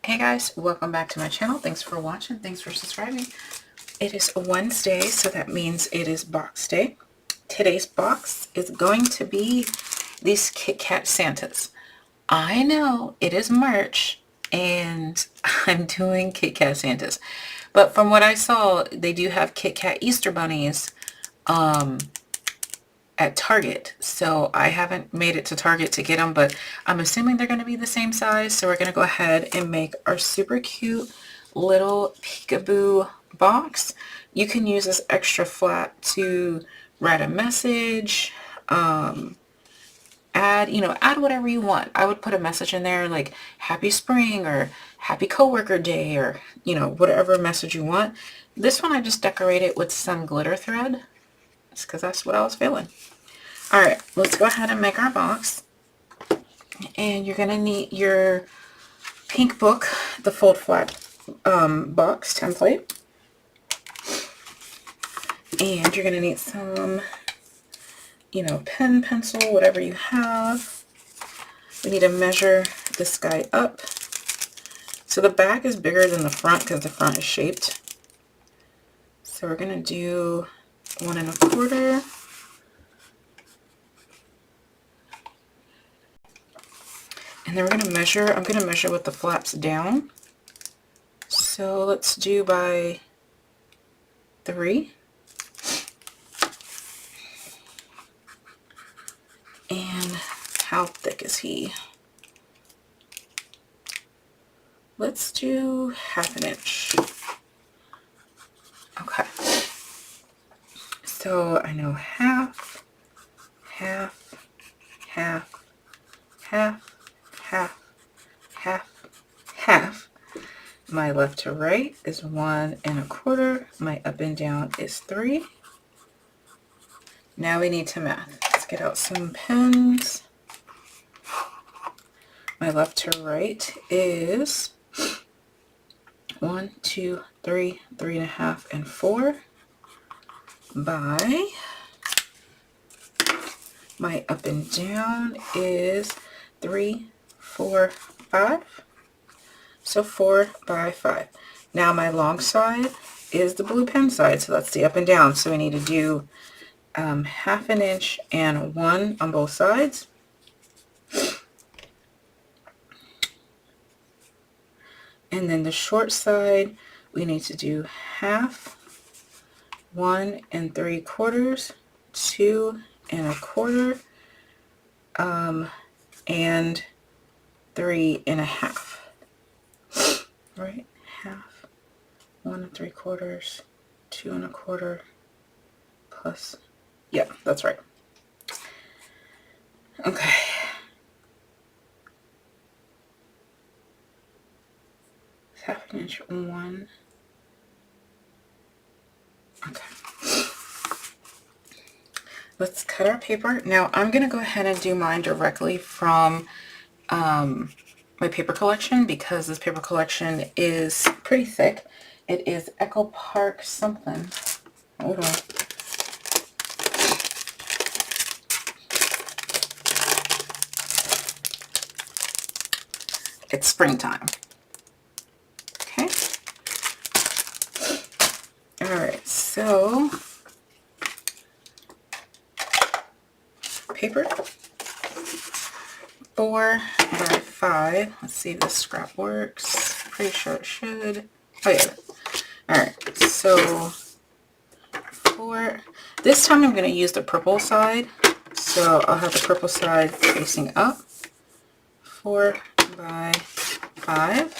Hey guys, welcome back to my channel. Thanks for watching. Thanks for subscribing. It is Wednesday, so that means it is box day. Today's box is going to be these Kit Kat Santas. I know it is March and I'm doing Kit Kat Santas, but from what I saw, they do have Kit Kat Easter bunnies at Target. So I haven't made it to Target to get them, but I'm assuming they're going to be the same size. So we're going to go ahead and make our super cute little peekaboo box. You can use this extra flat to write a message, add whatever you want. I would put a message in there like happy spring or happy coworker day or, whatever message you want. This one I just decorated with some glitter thread. It's because that's what I was feeling. All right, let's go ahead and make our box. And you're going to need your pink book, the fold flat box template. And you're going to need some, pen, pencil, whatever you have. We need to measure this guy up. So the back is bigger than the front because the front is shaped. So we're going to do 1 1/4. And then we're going to measure, I'm going to measure with the flaps down. So let's do by 3. And how thick is he? Let's do 1/2 inch. Okay. So I know half, half, half, half, half, half, half. My left to right is 1 1/4. My up and down is 3. Now we need to math. Let's get out some pens. My left to right is 1, 2, 3, 3 1/2, and 4 by my up and down is 3, 4, 5. So 4 by 5. Now my long side is the blue pen side, so that's the up and down. So we need to do 1/2 inch and 1 on both sides. And then the short side, we need to do 1/2, 1 3/4, 2 1/4, and 3 1/2. Right, 1/2, 1 3/4, 2 1/4, plus, yeah, that's right. Okay. It's 1/2 inch, 1. Okay. Let's cut our paper. Now I'm going to go ahead and do mine directly from my paper collection because this paper collection is pretty thick. It is Echo Park something. Hold on. It's springtime. Okay. All right. So paper 4 by 5. Let's see if this scrap works. Pretty sure it should. Oh yeah. All right. So 4. This time I'm going to use the purple side. So I'll have the purple side facing up. 4 by 5.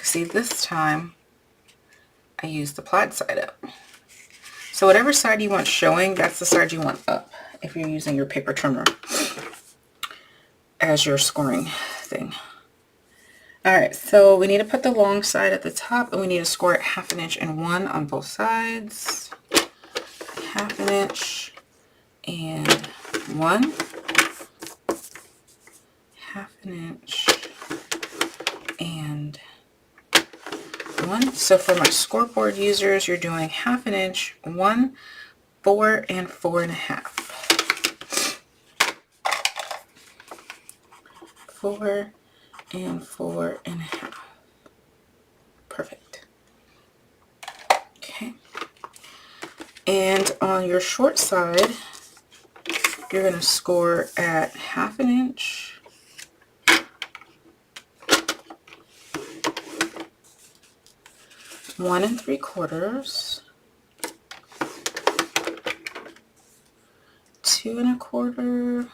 See, this time I use the plaid side up. So whatever side you want showing, that's the side you want up if you're using your paper trimmer as your scoring thing. All right, so we need to put the long side at the top and we need to score it 1/2 inch and 1 on both sides. 1/2 inch and 1. 1/2 inch and 1. So for my scoreboard users, you're doing 1/2 inch, 1, 4, and 4 1/2. 4 and 4 1/2. And on your short side, you're going to score at 1/2 inch, 1 3/4, 2 1/4,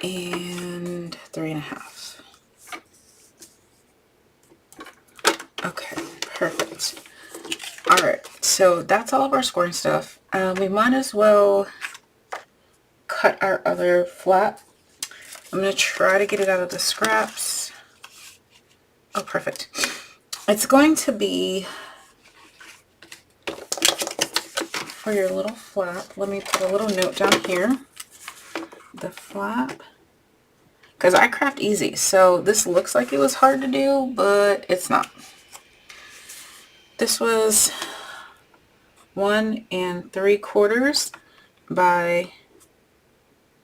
and 3 1/2. Okay, perfect. All right, so that's all of our scoring stuff. We might as well cut our other flap. I'm going to try to get it out of the scraps. Oh, perfect. It's going to be for your little flap. Let me put a little note down here. The flap. Because I craft easy, so this looks like it was hard to do, but it's not. This was 1 3/4 by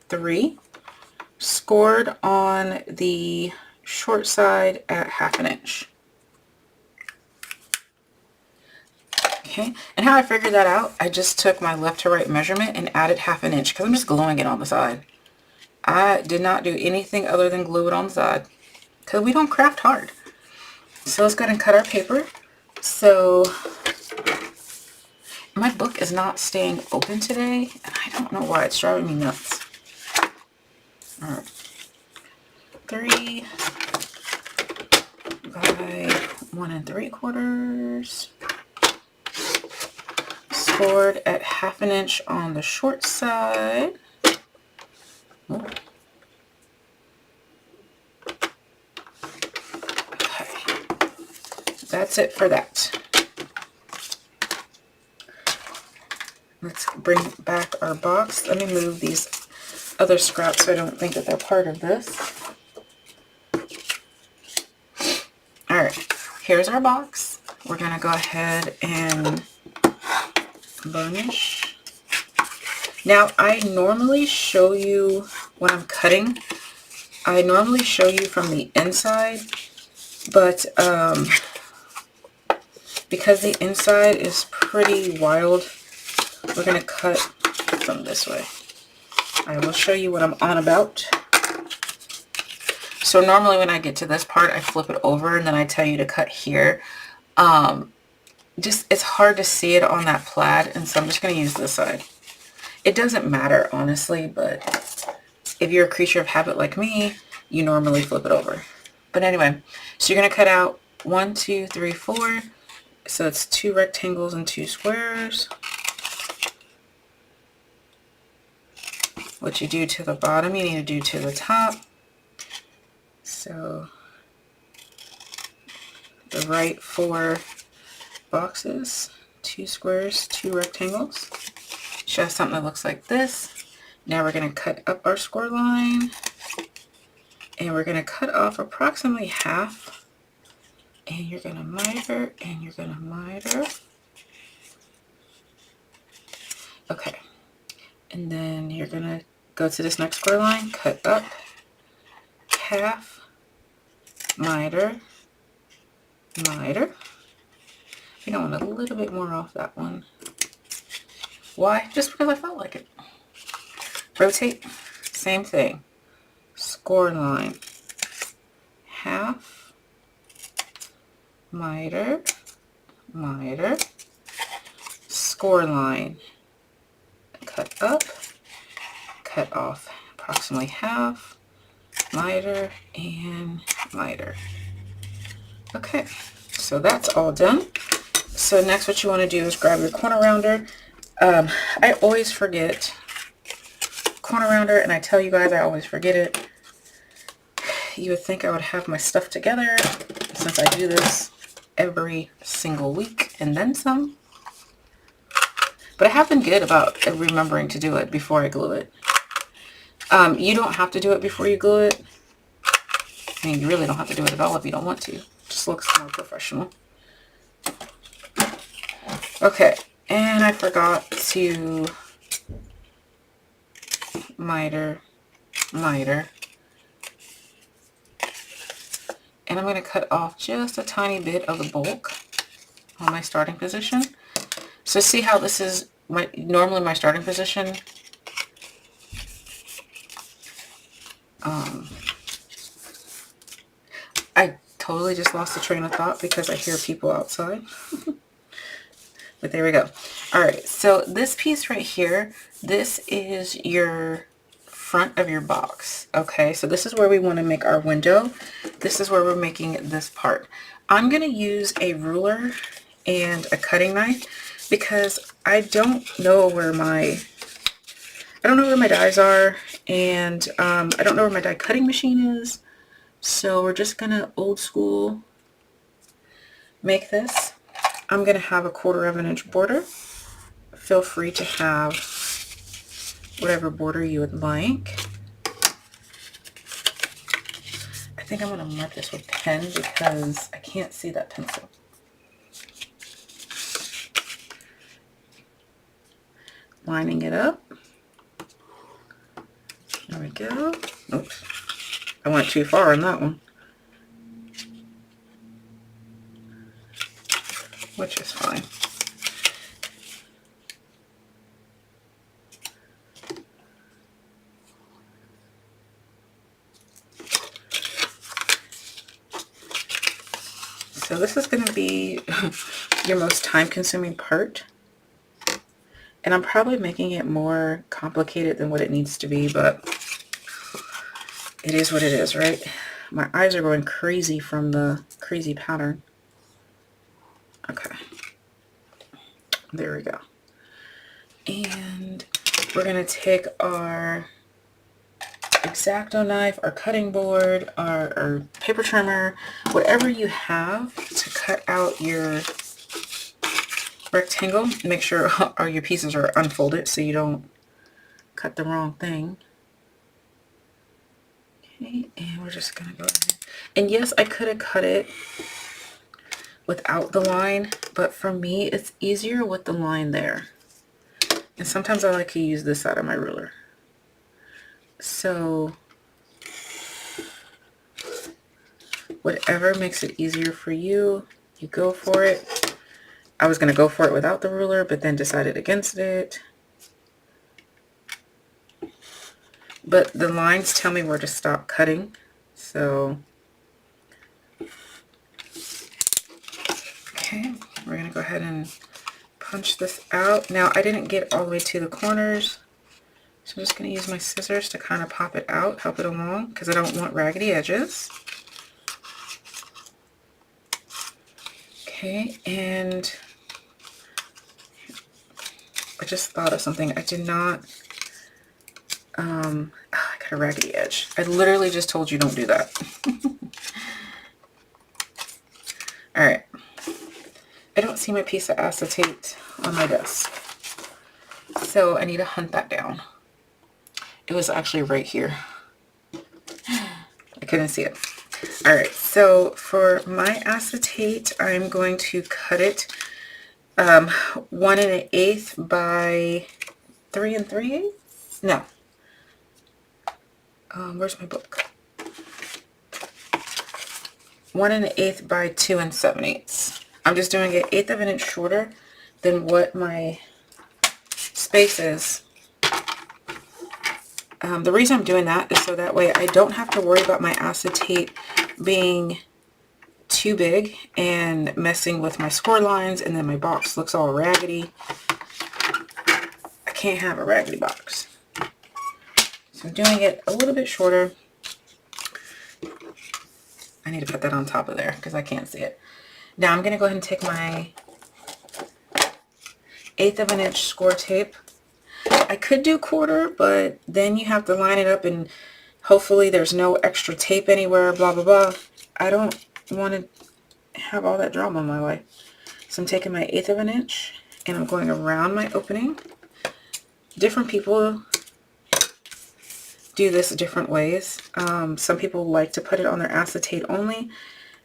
3, scored on the short side at 1/2 inch. Okay, and how I figured that out, I just took my left to right measurement and added 1/2 inch because I'm just gluing it on the side. I did not do anything other than glue it on the side because we don't craft hard. So let's go ahead and cut our paper. So my book is not staying open today, and I don't know why. It's driving me nuts. All right. 3 by 1 3/4. Scored at 1/2 inch on the short side. Oh. Okay. That's it for that. Let's bring back our box. Let me move these other scraps so I don't think that they're part of this. All right, here's our box. We're gonna go ahead and burnish. Now, I normally show you when I'm cutting, I normally show you from the inside, but because the inside is pretty wild, we're going to cut from this way. I will show you what I'm on about. So normally when I get to this part, I flip it over and then I tell you to cut here. It's hard to see it on that plaid, and so I'm just going to use this side. It doesn't matter, honestly, but if you're a creature of habit like me, you normally flip it over. But anyway, so you're going to cut out 1, 2, 3, 4. So it's 2 rectangles and 2 squares. What you do to the bottom, you need to do to the top. So the right 4 boxes, 2 squares, 2 rectangles. Should have something that looks like this. Now we're going to cut up our score line, and we're going to cut off approximately half, and you're going to miter, and you're going to miter. Okay, and then you're going to go to this next score line, cut up, half, miter, miter. You don't want a little bit more off that one. Why? Just because I felt like it. Rotate, same thing. Score line, half, miter, miter, score line, cut up, cut off approximately half, miter, and miter. Okay, so that's all done. So next what you want to do is grab your corner rounder. I always forget corner rounder, and I tell you guys I always forget it. You would think I would have my stuff together since I do this every single week and then some. But I have been good about remembering to do it before I glue it. You don't have to do it before you glue it. I mean, you really don't have to do it at all if you don't want to. It just looks more professional. Okay, and I forgot to miter, miter. And And I'm going to cut off just a tiny bit of the bulk on my starting position. So see how this is normally my starting position? I totally just lost the train of thought because I hear people outside. But there we go. All right, so this piece right here, this is your front of your box. Okay, so this is where we want to make our window. This is where we're making this part. I'm going to use a ruler and a cutting knife because I don't know where my dies are, and I don't know where my die cutting machine is. So we're just gonna old school make this. I'm gonna have a 1/4 inch border. Feel free to have whatever border you would like. I think I'm gonna mark this with pen because I can't see that pencil. Lining it up. There we go. Oops. I went too far on that one. Which is fine. So this is going to be your most time-consuming part. And I'm probably making it more complicated than what it needs to be, but it is what it is, right? My eyes are going crazy from the crazy pattern. Okay. There we go. And we're going to take our X-Acto knife, our cutting board, our paper trimmer, whatever you have to cut out your rectangle. Make sure all your pieces are unfolded so you don't cut the wrong thing. Okay, and we're just gonna go ahead. And yes, I could have cut it without the line, but for me it's easier with the line there. And sometimes I like to use this side of my ruler. So whatever makes it easier for you, you go for it. I was going to go for it without the ruler, but then decided against it. But the lines tell me where to stop cutting. So, okay, we're going to go ahead and punch this out. Now, I didn't get all the way to the corners, so I'm just going to use my scissors to kind of pop it out, help it along, because I don't want raggedy edges. Okay, and I just thought of something. I did not, I got a raggedy edge. I literally just told you don't do that. All right. I don't see my piece of acetate on my desk, so I need to hunt that down. It was actually right here. I couldn't see it. All right, so for my acetate, I'm going to cut it 1 1/8 by 3 3/8. No. Where's my book? 1 1/8 by 2 7/8. I'm just doing it 1/8 of an inch shorter than what my space is. The reason I'm doing that is so that way I don't have to worry about my acetate being too big and messing with my score lines, and then my box looks all raggedy. I can't have a raggedy box. So I'm doing it a little bit shorter. I need to put that on top of there because I can't see it. Now I'm going to go ahead and take my 1/8 of an inch score tape. I could do 1/4, but then you have to line it up and hopefully there's no extra tape anywhere, blah, blah, blah. I don't want to have all that drama in my way. So I'm taking my 1/8 of an inch and I'm going around my opening. Different people do this different ways. Some people like to put it on their acetate only.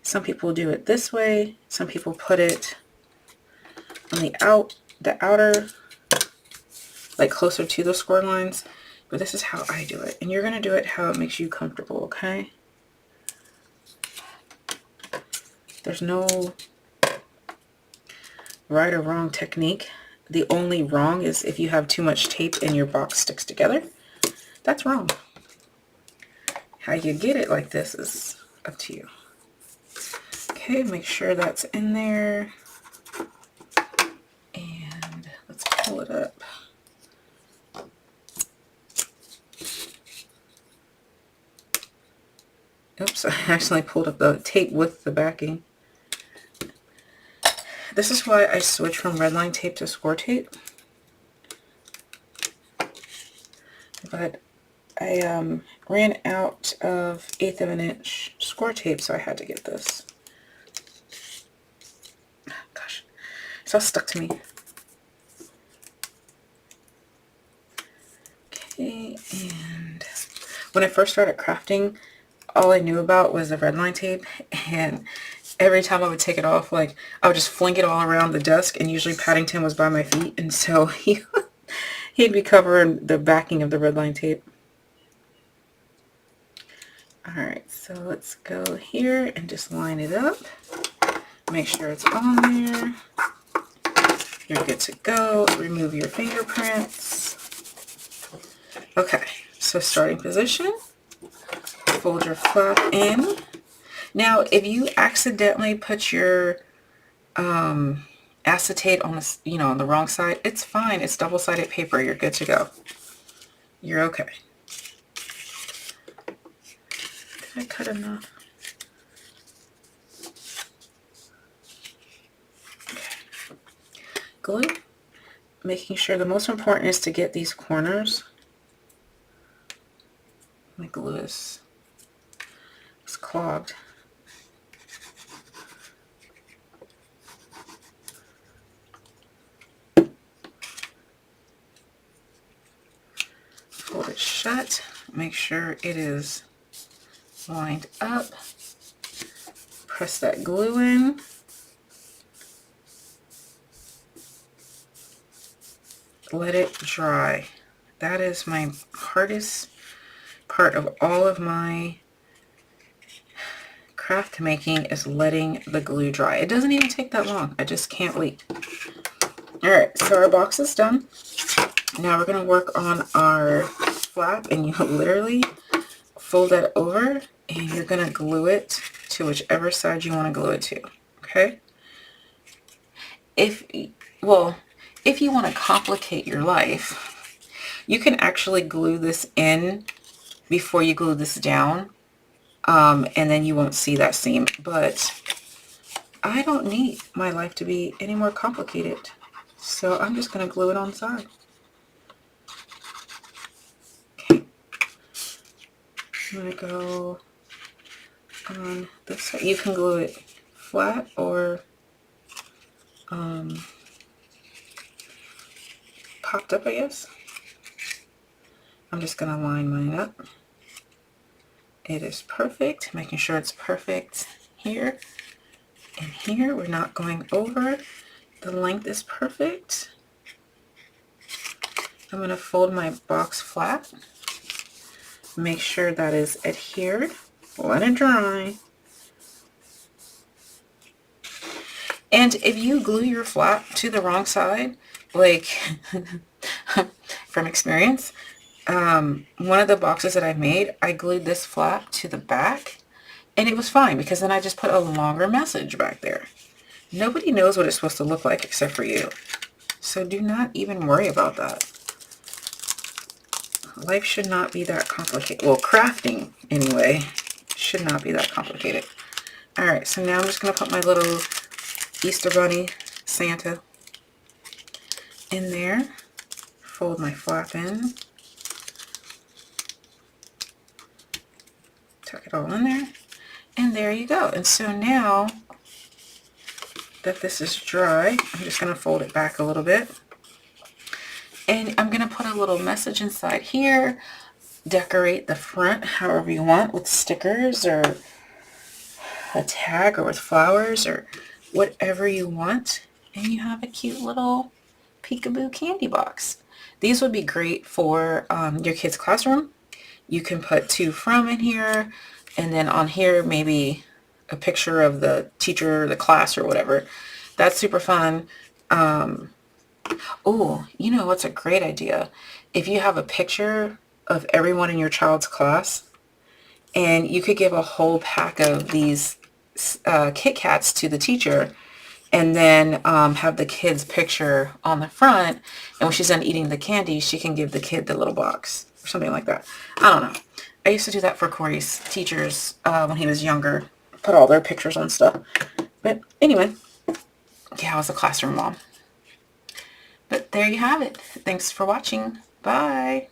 Some people do it this way. Some people put it on the outer, like closer to the score lines. But this is how I do it. And you're going to do it how it makes you comfortable, okay? There's no right or wrong technique. The only wrong is if you have too much tape and your box sticks together. That's wrong. How you get it like this is up to you. Okay, make sure that's in there. And let's pull it up. Oops, I actually pulled up the tape with the backing. This is why I switched from redline tape to score tape. But I ran out of 1/8 of an inch score tape, so I had to get this. Gosh, it's all stuck to me. Okay, and when I first started crafting, all I knew about was the redline tape, and every time I would take it off, like, I would just fling it all around the desk, and usually Paddington was by my feet, and so he'd be covering the backing of the redline tape. Alright, so let's go here and just line it up. Make sure it's on there. You're good to go. Remove your fingerprints. Okay, so starting position. Fold your flap in. Now, if you accidentally put your acetate on the, on the wrong side, it's fine. It's double-sided paper. You're good to go. You're okay. Did I cut enough? Okay. Glue. Making sure the most important is to get these corners. My glue is clogged. Fold it shut. Make sure it is lined up. Press that glue in. Let it dry. That is my hardest part of all of my craft making, is letting the glue dry. It doesn't even take that long. I just can't wait. Alright, so our box is done. Now we're going to work on our flap, and you literally fold that over and you're going to glue it to whichever side you want to glue it to. Okay? If you want to complicate your life, you can actually glue this in before you glue this down, and then you won't see that seam. But I don't need my life to be any more complicated, so I'm just going to glue it on the side. Okay. I'm going to go on this side. You can glue it flat or popped up, I guess. I'm just going to line mine up. It is perfect. Making sure it's perfect here and here. We're not going over. The length is perfect. I'm going to fold my box flat. Make sure that is adhered. Let it dry. And if you glue your flap to the wrong side, like from experience, one of the boxes that I made, I glued this flap to the back, and it was fine because then I just put a longer message back there. Nobody knows what it's supposed to look like except for you. So do not even worry about that. Life should not be that complicated. Well, crafting, anyway, should not be that complicated. Alright, so now I'm just going to put my little Easter Bunny Santa in there. Fold my flap in. Tuck it all in there. And there you go. And so now that this is dry, I'm just going to fold it back a little bit. And I'm going to put a little message inside here. Decorate the front however you want, with stickers or a tag or with flowers or whatever you want. And you have a cute little peekaboo candy box. These would be great for your kids' classroom. You can put to from in here, and then on here maybe a picture of the teacher, the class, or whatever. That's super fun. Oh, you know what's a great idea? If you have a picture of everyone in your child's class, and you could give a whole pack of these Kit Kats to the teacher, and then have the kid's picture on the front, and when she's done eating the candy, she can give the kid the little box or something like that. I don't know. I used to do that for Corey's teachers when he was younger. Put all their pictures on stuff. But anyway, yeah, I was a classroom mom. But there you have it. Thanks for watching. Bye.